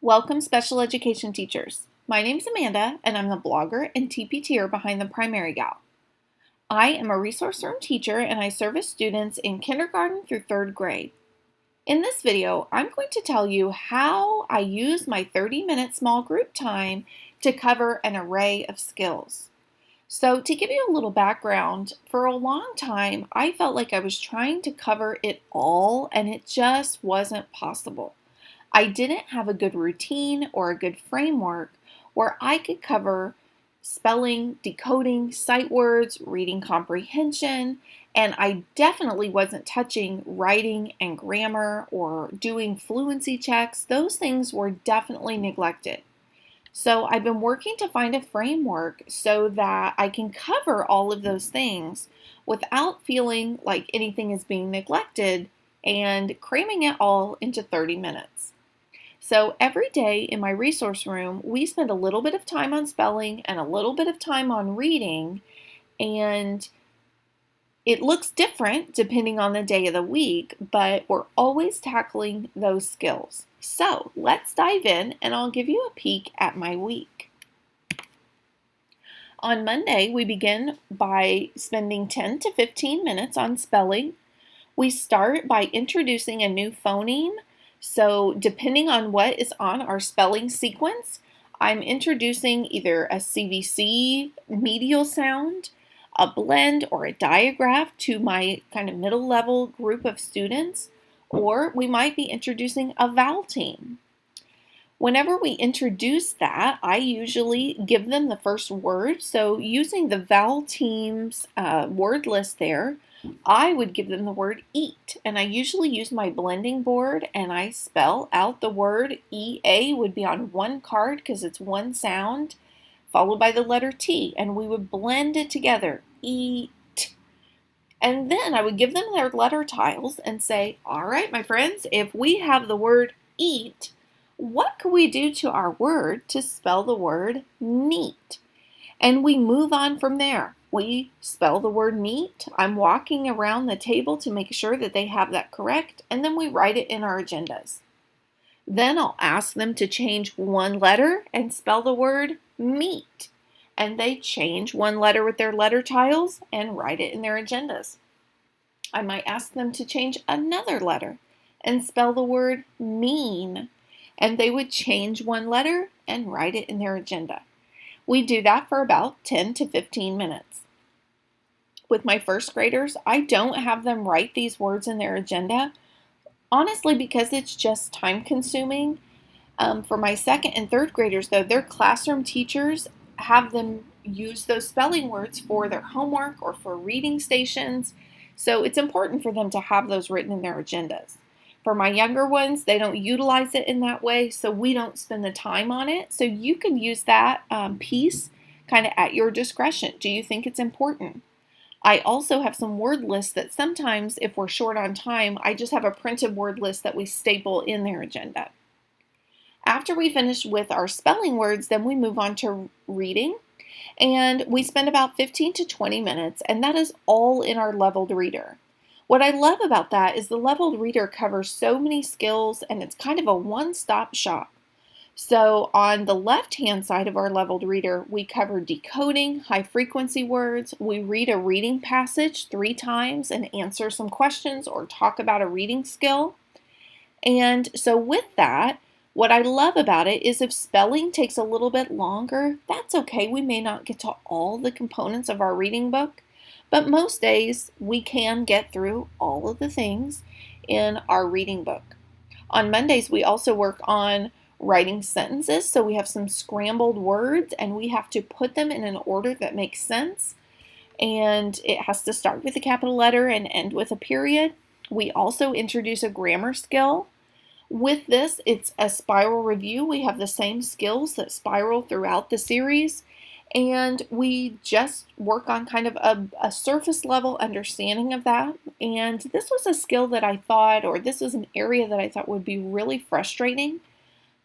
Welcome, special education teachers. My name's Amanda, and I'm the blogger and TPTer behind the Primary Gal. I am a resource room teacher, and I service students in kindergarten through third grade. In this video, I'm going to tell you how I use my 30-minute small group time to cover an array of skills. So to give you a little background, for a long time, I felt like I was trying to cover it all, and it just wasn't possible. I didn't have a good routine or a good framework where I could cover spelling, decoding, sight words, reading comprehension, and I definitely wasn't touching writing and grammar or doing fluency checks. Those things were definitely neglected. So I've been working to find a framework so that I can cover all of those things without feeling like anything is being neglected and cramming it all into 30 minutes. So every day in my resource room, we spend a little bit of time on spelling and a little bit of time on reading, and it looks different depending on the day of the week, but we're always tackling those skills. So let's dive in and I'll give you a peek at my week. On Monday, we begin by spending 10 to 15 minutes on spelling. We start by introducing a new phoneme. So depending on what is on our spelling sequence, I'm introducing either a CVC medial sound, a blend, or a diagraph to my kind of middle level group of students, or we might be introducing a vowel team. Whenever we introduce that, I usually give them the first word. So using the vowel team's word list there, I would give them the word eat, and I usually use my blending board and I spell out the word. EA would be on one card because it's one sound, followed by the letter T, and we would blend it together, eat. And then I would give them their letter tiles and say, all right, my friends, if we have the word eat, what can we do to our word to spell the word neat? And we move on from there. We spell the word neat. I'm walking around the table to make sure that they have that correct, and then we write it in our agendas. Then I'll ask them to change one letter and spell the word meat. And they change one letter with their letter tiles and write it in their agendas. I might ask them to change another letter and spell the word mean. And they would change one letter and write it in their agenda. We do that for about 10 to 15 minutes. With my first graders, I don't have them write these words in their agenda, honestly, because it's just time consuming. For my second and third graders, though, their classroom teachers have them use those spelling words for their homework or for reading stations. So it's important for them to have those written in their agendas. For my younger ones, they don't utilize it in that way, so we don't spend the time on it. So you can use that piece kind of at your discretion. Do you think it's important? I also have some word lists that sometimes, if we're short on time, I just have a printed word list that we staple in their agenda. After we finish with our spelling words, then we move on to reading, and we spend about 15 to 20 minutes, and that is all in our leveled reader. What I love about that is the leveled reader covers so many skills, and it's kind of a one-stop shop. So on the left-hand side of our leveled reader, we cover decoding, high-frequency words. We read a reading passage 3 times and answer some questions or talk about a reading skill. And so with that, what I love about it is if spelling takes a little bit longer, that's okay. We may not get to all the components of our reading book, but most days we can get through all of the things in our reading book. On Mondays, we also work on writing sentences. So we have some scrambled words and we have to put them in an order that makes sense. And it has to start with a capital letter and end with a period. We also introduce a grammar skill. With this, it's a spiral review. We have the same skills that spiral throughout the series. And we just work on kind of a surface level understanding of that. And this was a skill that I thought, or this was an area that I thought would be really frustrating.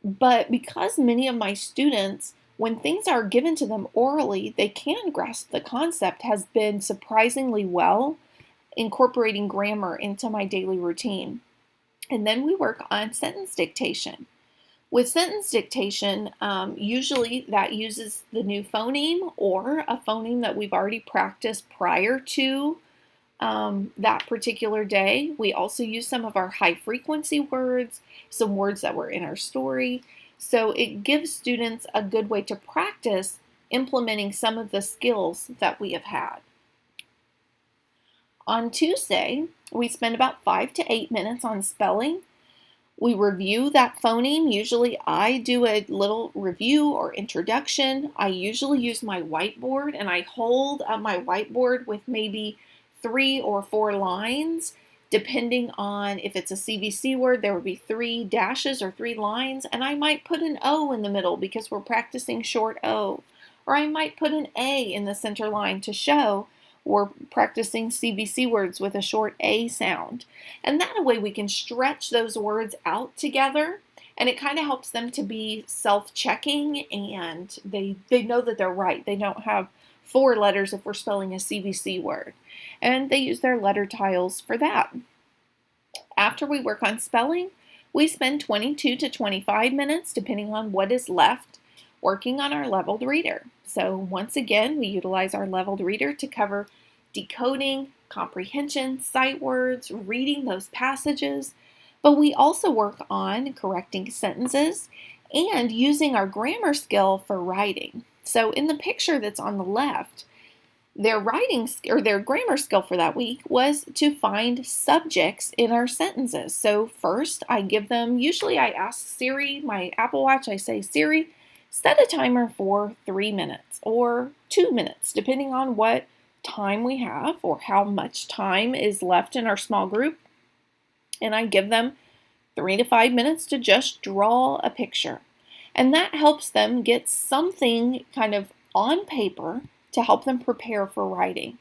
But because many of my students, when things are given to them orally, they can grasp the concept, has been surprisingly well incorporating grammar into my daily routine. And then we work on sentence dictation. With sentence dictation, usually that uses the new phoneme or a phoneme that we've already practiced prior to that particular day. We also use some of our high frequency words, some words that were in our story. So it gives students a good way to practice implementing some of the skills that we have had. On Tuesday, we spend about 5 to 8 minutes on spelling. We review that phoneme. Usually I do a little review or introduction. I usually use my whiteboard, and I hold up my whiteboard with maybe 3 or 4 lines. Depending on if it's a CVC word, there would be 3 dashes or 3 lines, and I might put an O in the middle because we're practicing short O. Or I might put an A in the center line to show we're practicing CVC words with a short A sound. And that way we can stretch those words out together, and it kind of helps them to be self-checking, and they know that they're right. They don't have 4 letters if we're spelling a CVC word. And they use their letter tiles for that. After we work on spelling, we spend 22 to 25 minutes, depending on what is left, working on our leveled reader. So once again, we utilize our leveled reader to cover decoding, comprehension, sight words, reading those passages, but we also work on correcting sentences and using our grammar skill for writing. So in the picture that's on the left, their writing or their grammar skill for that week was to find subjects in our sentences. So first I give them, usually I ask Siri, my Apple Watch, I say, Siri, set a timer for 3 minutes or 2 minutes, depending on what time we have or how much time is left in our small group. And I give them 3 to 5 minutes to just draw a picture. And that helps them get something kind of on paper to help them prepare for writing.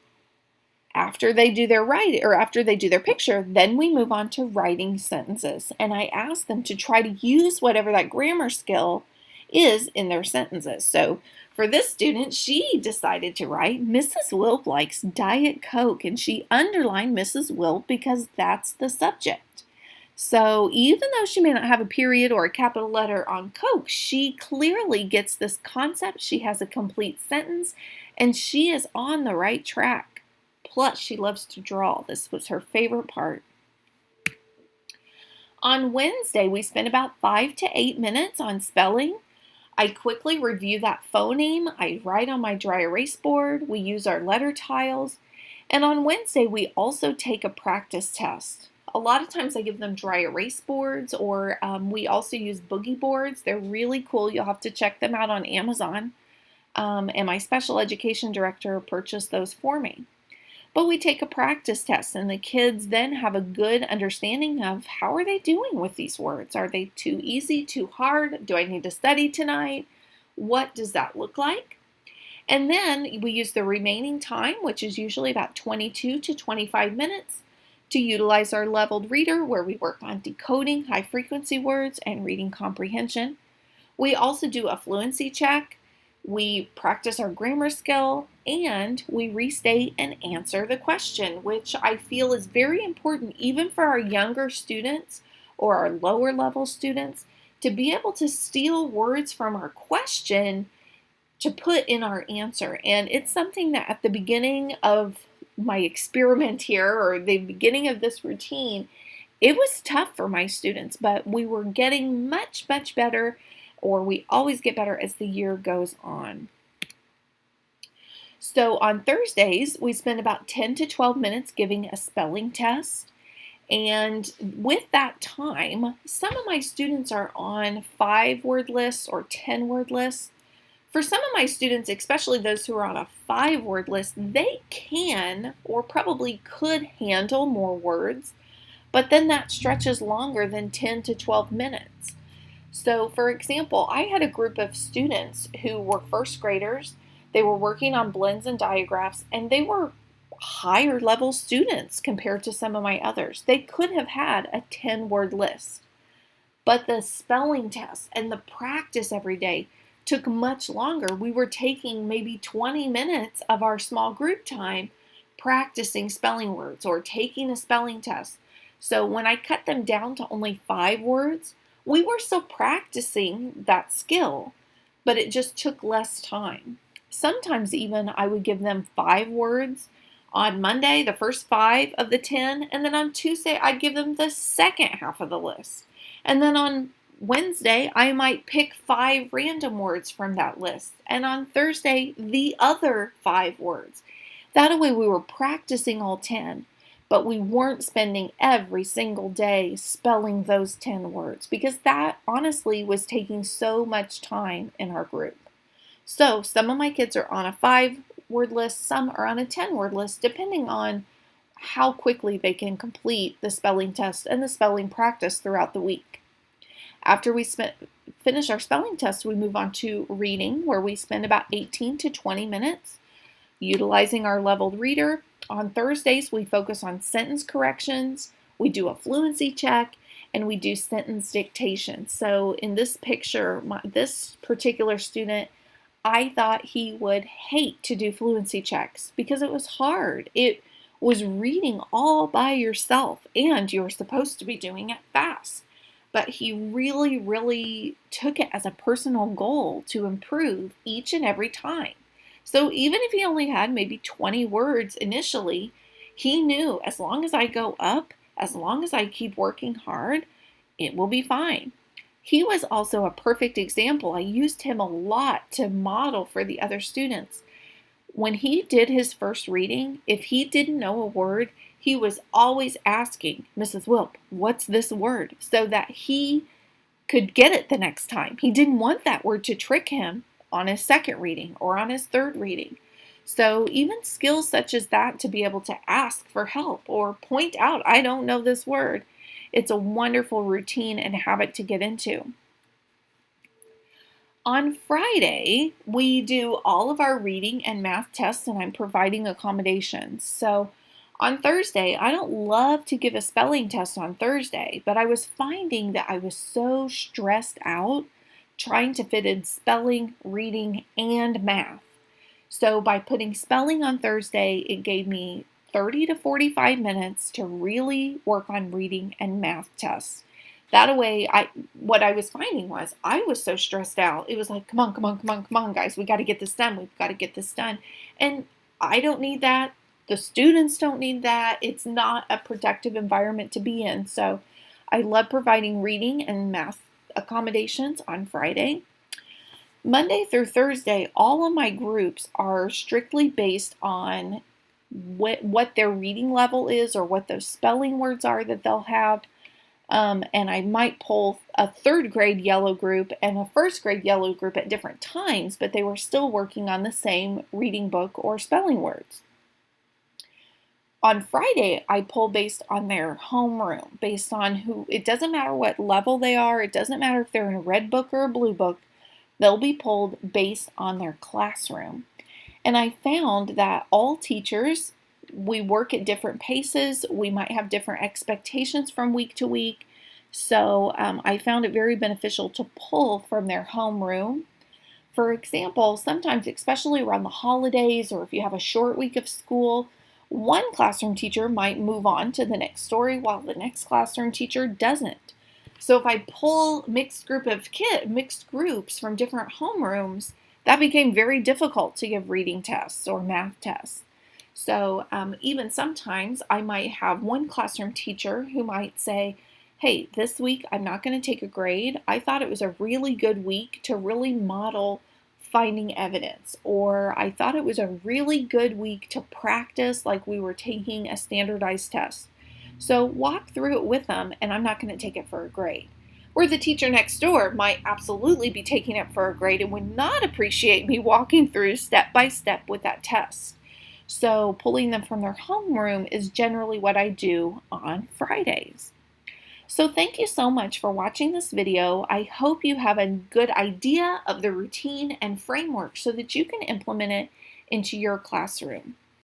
After they do their writing, or after they do their picture, then we move on to writing sentences. And I ask them to try to use whatever that grammar skill is in their sentences. So for this student, she decided to write, Mrs. Wilp likes Diet Coke, and she underlined Mrs. Wilp because that's the subject. So even though she may not have a period or a capital letter on Coke, she clearly gets this concept. She has a complete sentence, and she is on the right track. Plus, she loves to draw. This was her favorite part. On Wednesday, we spent about 5 to 8 minutes on spelling. I quickly review that phoneme. I write on my dry erase board. We use our letter tiles. And on Wednesday, we also take a practice test. A lot of times I give them dry erase boards, or we also use boogie boards. They're really cool. You'll have to check them out on Amazon. And my special education director purchased those for me. But we take a practice test, and the kids then have a good understanding of how are they doing with these words. Are they too easy, too hard? Do I need to study tonight? What does that look like? And then we use the remaining time, which is usually about 22 to 25 minutes, to utilize our leveled reader, where we work on decoding high frequency words and reading comprehension. We also do a fluency check. We practice our grammar skill, and we restate and answer the question, which I feel is very important even for our younger students or our lower level students, to be able to steal words from our question to put in our answer. And it's something that at the beginning of my experiment here, or the beginning of this routine, it was tough for my students, but we were getting much, much better, or we always get better as the year goes on. So on Thursdays, we spend about 10 to 12 minutes giving a spelling test. And with that time, some of my students are on 5-word lists or 10-word lists. For some of my students, especially those who are on a 5-word list, they can or probably could handle more words, but then that stretches longer than 10 to 12 minutes. So for example, I had a group of students who were first graders. They were working on blends and diagraphs, and they were higher level students compared to some of my others. They could have had a 10-word list, but the spelling test and the practice every day took much longer. We were taking maybe 20 minutes of our small group time practicing spelling words or taking a spelling test. So when I cut them down to only 5 words, We were still practicing that skill, but it just took less time. Sometimes even I would give them 5 words on Monday, the first 5 of the 10, and then on Tuesday I'd give them the second half of the list. And then on Wednesday, I might pick 5 random words from that list, and on Thursday, the other 5 words. That way we were practicing all 10, but we weren't spending every single day spelling those 10 words because that honestly was taking so much time in our group. So some of my kids are on a 5-word list, some are on a 10-word list, depending on how quickly they can complete the spelling test and the spelling practice throughout the week. After we finish our spelling test, we move on to reading, where we spend about 18 to 20 minutes utilizing our leveled reader. On Thursdays, we focus on sentence corrections, we do a fluency check, and we do sentence dictation. So in this picture, this particular student, I thought he would hate to do fluency checks because it was hard. It was reading all by yourself, and you're supposed to be doing it fast. But he really, really took it as a personal goal to improve each and every time. So even if he only had maybe 20 words initially, he knew as long as I go up, as long as I keep working hard, it will be fine. He was also a perfect example. I used him a lot to model for the other students. When he did his first reading, if he didn't know a word, he was always asking, Mrs. Wilp, what's this word? So that he could get it the next time. He didn't want that word to trick him on his second reading or on his third reading. So even skills such as that, to be able to ask for help or point out, I don't know this word, it's a wonderful routine and habit to get into. On Friday, we do all of our reading and math tests, and I'm providing accommodations. So on Thursday, I don't love to give a spelling test on Thursday, but I was finding that I was so stressed out trying to fit in spelling, reading, and math. So by putting spelling on Thursday, it gave me 30 to 45 minutes to really work on reading and math tests. That way, what I was finding was I was so stressed out. It was like, come on, guys. We got to get this done. We've got to get this done. And I don't need that. The students don't need that. It's not a productive environment to be in. So I love providing reading and math accommodations on Friday. Monday through Thursday, all of my groups are strictly based on what their reading level is or what those spelling words are that they'll have. And I might pull a 3rd grade yellow group and a 1st grade yellow group at different times, but they were still working on the same reading book or spelling words. On Friday, I pull based on their homeroom, based on it doesn't matter what level they are, it doesn't matter if they're in a red book or a blue book, they'll be pulled based on their classroom. And I found that all teachers, we work at different paces. We might have different expectations from week to week. So I found it very beneficial to pull from their homeroom. For example, sometimes, especially around the holidays or if you have a short week of school, one classroom teacher might move on to the next story while the next classroom teacher doesn't. So if I pull mixed groups from different homerooms, that became very difficult to give reading tests or math tests. So even sometimes I might have one classroom teacher who might say, hey, this week I'm not going to take a grade. I thought it was a really good week to really model finding evidence, or I thought it was a really good week to practice like we were taking a standardized test. So walk through it with them, and I'm not going to take it for a grade. Where the teacher next door might absolutely be taking it for a grade and would not appreciate me walking through step by step with that test. So pulling them from their homeroom is generally what I do on Fridays. So thank you so much for watching this video. I hope you have a good idea of the routine and framework so that you can implement it into your classroom.